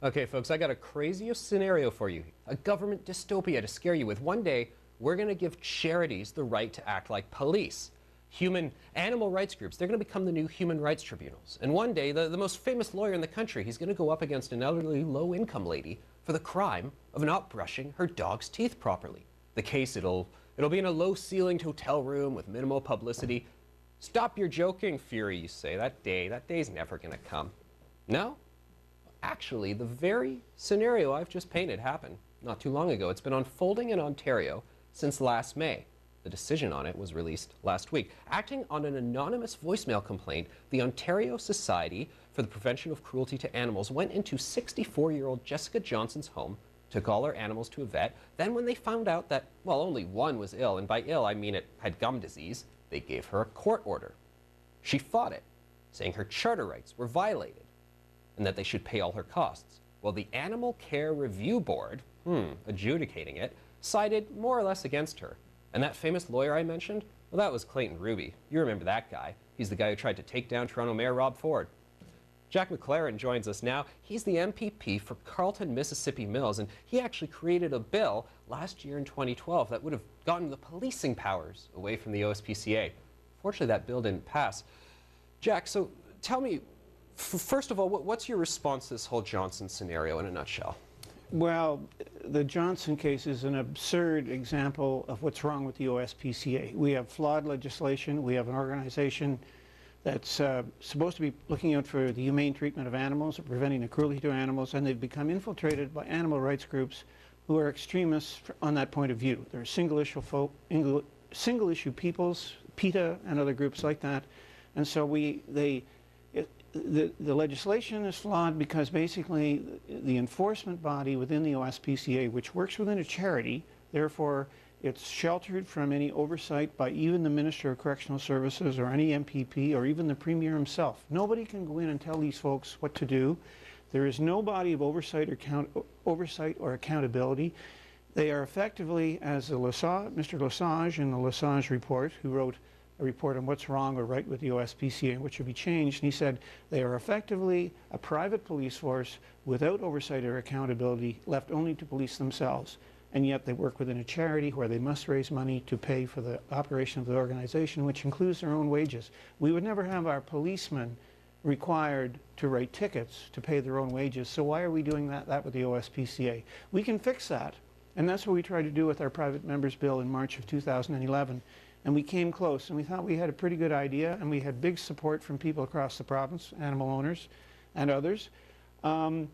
Okay, folks, I got a crazy scenario for you. A government dystopia to scare you with. One day, we're going to give charities the right to act like police. Animal rights groups, they're going to become the new human rights tribunals. And one day, the most famous lawyer in the country, he's going to go up against an elderly, low-income lady for the crime of not brushing her dog's teeth properly. The case, it'll be in a low-ceilinged hotel room with minimal publicity. Stop your joking, Furey, you say. That day's never going to come. No? Actually, the very scenario I've just painted happened not too long ago. It's been unfolding in Ontario since last May. The decision on it was released last week. Acting on an anonymous voicemail complaint, the Ontario Society for the Prevention of Cruelty to Animals went into 64-year-old Jessica Johnson's home, took all her animals to a vet. Then when they found out that, well, only one was ill, and by ill I mean it had gum disease, they gave her a court order. She fought it, saying her charter rights were violated and that they should pay all her costs. Well, the Animal Care Review Board, adjudicating it, sided more or less against her. And that famous lawyer I mentioned, well, that was Clayton Ruby. You remember that guy. He's the guy who tried to take down Toronto Mayor Rob Ford. Jack MacLaren joins us now. He's the MPP for Carleton, Mississippi Mills, and he actually created a bill last year in 2012 that would have gotten the policing powers away from the OSPCA. Fortunately, that bill didn't pass. Jack, so tell me, first of all, what's your response to this whole Johnson scenario in a nutshell? Well, the Johnson case is an absurd example of what's wrong with the OSPCA. We have flawed legislation. We have an organization that's supposed to be looking out for the humane treatment of animals, preventing the cruelty to animals, and they've become infiltrated by animal rights groups who are extremists on that point of view. They're single-issue peoples, PETA and other groups like that. And so the legislation is flawed because basically the enforcement body within the OSPCA, which works within a charity, therefore it's sheltered from any oversight by even the Minister of Correctional Services or any MPP or even the Premier himself. Nobody can go in and tell these folks what to do. There is no body of oversight or accountability. They are effectively, as Mr. Lesage in the Lesage report, who wrote a report on what's wrong or right with the OSPCA and what should be changed, and he said they are effectively a private police force without oversight or accountability, left only to police themselves. And yet they work within a charity where they must raise money to pay for the operation of the organization, which includes their own wages. We would never have our policemen required to write tickets to pay their own wages, so why are we doing that with the OSPCA? We can fix that, and that's what we tried to do with our private members bill in March of 2011. And we came close, and we thought we had a pretty good idea, and we had big support from people across the province, animal owners and others. And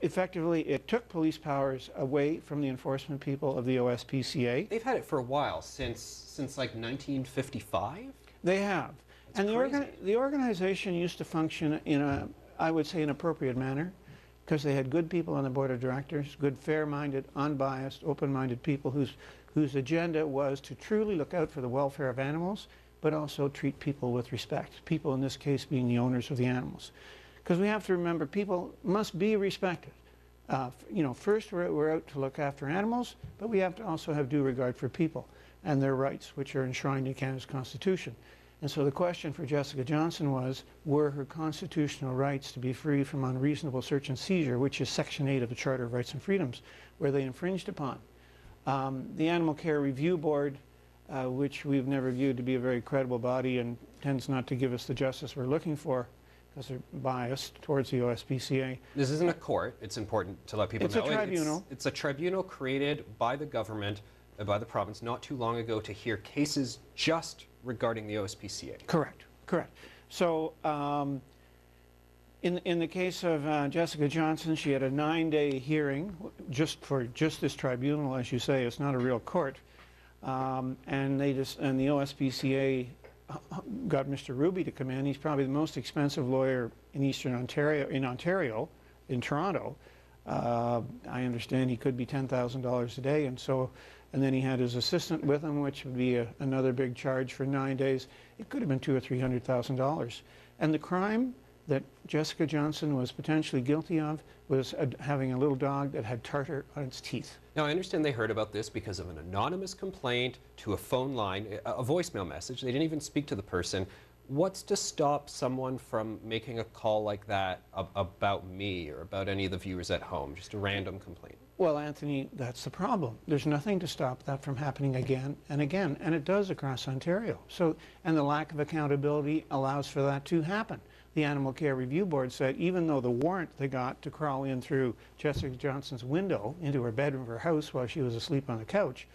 effectively, it took police powers away from the enforcement people of the OSPCA. They've had it for a while, since like 1955? They have. And the organization used to function in I would say, an appropriate manner, because they had good people on the board of directors, good, fair-minded, unbiased, open-minded people whose agenda was to truly look out for the welfare of animals, but also treat people with respect. People in this case being the owners of the animals. Because we have to remember, people must be respected. You know, first we're out to look after animals, but we have to also have due regard for people and their rights, which are enshrined in Canada's Constitution. And so the question for Jessica Johnson was, were her constitutional rights to be free from unreasonable search and seizure, which is Section 8 of the Charter of Rights and Freedoms, were they infringed upon? The Animal Care Review Board, which we've never viewed to be a very credible body and tends not to give us the justice we're looking for, because they're biased towards the OSPCA. This isn't a court. It's important to let people know. It's a tribunal. It's a tribunal created by the government, by the province, not too long ago to hear cases just regarding the OSPCA. Correct, correct. So in the case of Jessica Johnson, she had a 9-day hearing for this tribunal, as you say. It's not a real court. And the OSPCA got Mr. Ruby to come in. He's probably the most expensive lawyer in Eastern Ontario, in Toronto. I understand he could be $10,000 a day, and then he had his assistant with him, which would be another big charge for 9 days. It could have been $200,000 or $300,000. And the crime that Jessica Johnson was potentially guilty of was having a little dog that had tartar on its teeth. Now, I understand they heard about this because of an anonymous complaint to a phone line, a voicemail message. They didn't even speak to the person. What's to stop someone from making a call like that about me or about any of the viewers at home, just a random complaint? Well, Anthony, that's the problem. There's nothing to stop that from happening again and again, and it does across Ontario. So, and the lack of accountability allows for that to happen. The Animal Care Review Board said even though the warrant they got to crawl in through Jessica Johnson's window into her bedroom of her house while she was asleep on the couch,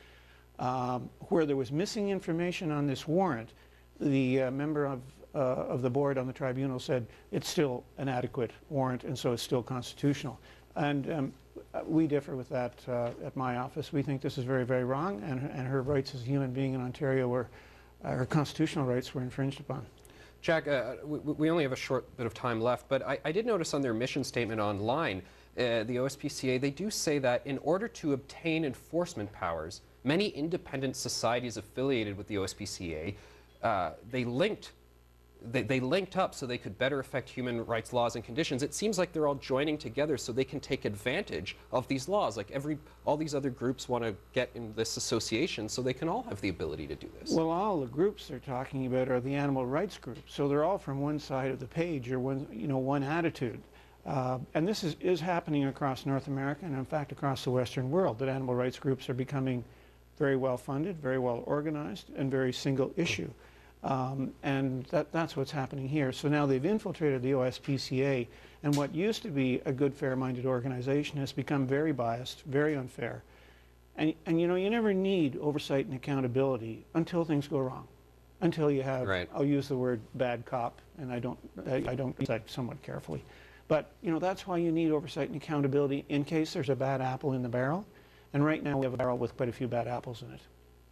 where there was missing information on this warrant, the member of the board on the tribunal said it's still an adequate warrant and so it's still constitutional. And we differ with that at my office. We think this is very, very wrong, and her rights as a human being in Ontario were, her constitutional rights were infringed upon. Jack, we only have a short bit of time left, but I did notice on their mission statement online, the OSPCA, they do say that in order to obtain enforcement powers, many independent societies affiliated with the OSPCA, they linked up so they could better affect human rights laws and conditions. It seems like they're all joining together so they can take advantage of these laws. Like all these other groups want to get in this association so they can all have the ability to do this. Well, all the groups they're talking about are the animal rights groups, so they're all from one side of the page or one attitude. And this is happening across North America and in fact across the Western world, that animal rights groups are becoming very well funded, very well organized, and very single issue. And that's what's happening here. So now they've infiltrated the OSPCA, and what used to be a good, fair-minded organization has become very biased, very unfair. And you know, you never need oversight and accountability until things go wrong, until you have, right. I'll use the word bad cop, and I don't use that somewhat carefully. But you know, that's why you need oversight and accountability in case there's a bad apple in the barrel. And right now we have a barrel with quite a few bad apples in it.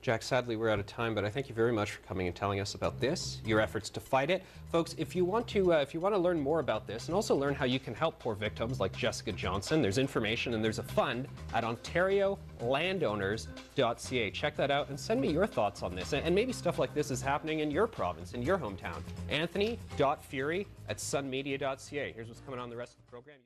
Jack, sadly we're out of time, but I thank you very much for coming and telling us about this, your efforts to fight it. Folks, if you want to learn more about this and also learn how you can help poor victims like Jessica Johnson, there's information and there's a fund at OntarioLandowners.ca. Check that out and send me your thoughts on this, and maybe stuff like this is happening in your province, in your hometown. Anthony.Furey at sunmedia.ca. Here's what's coming on the rest of the program.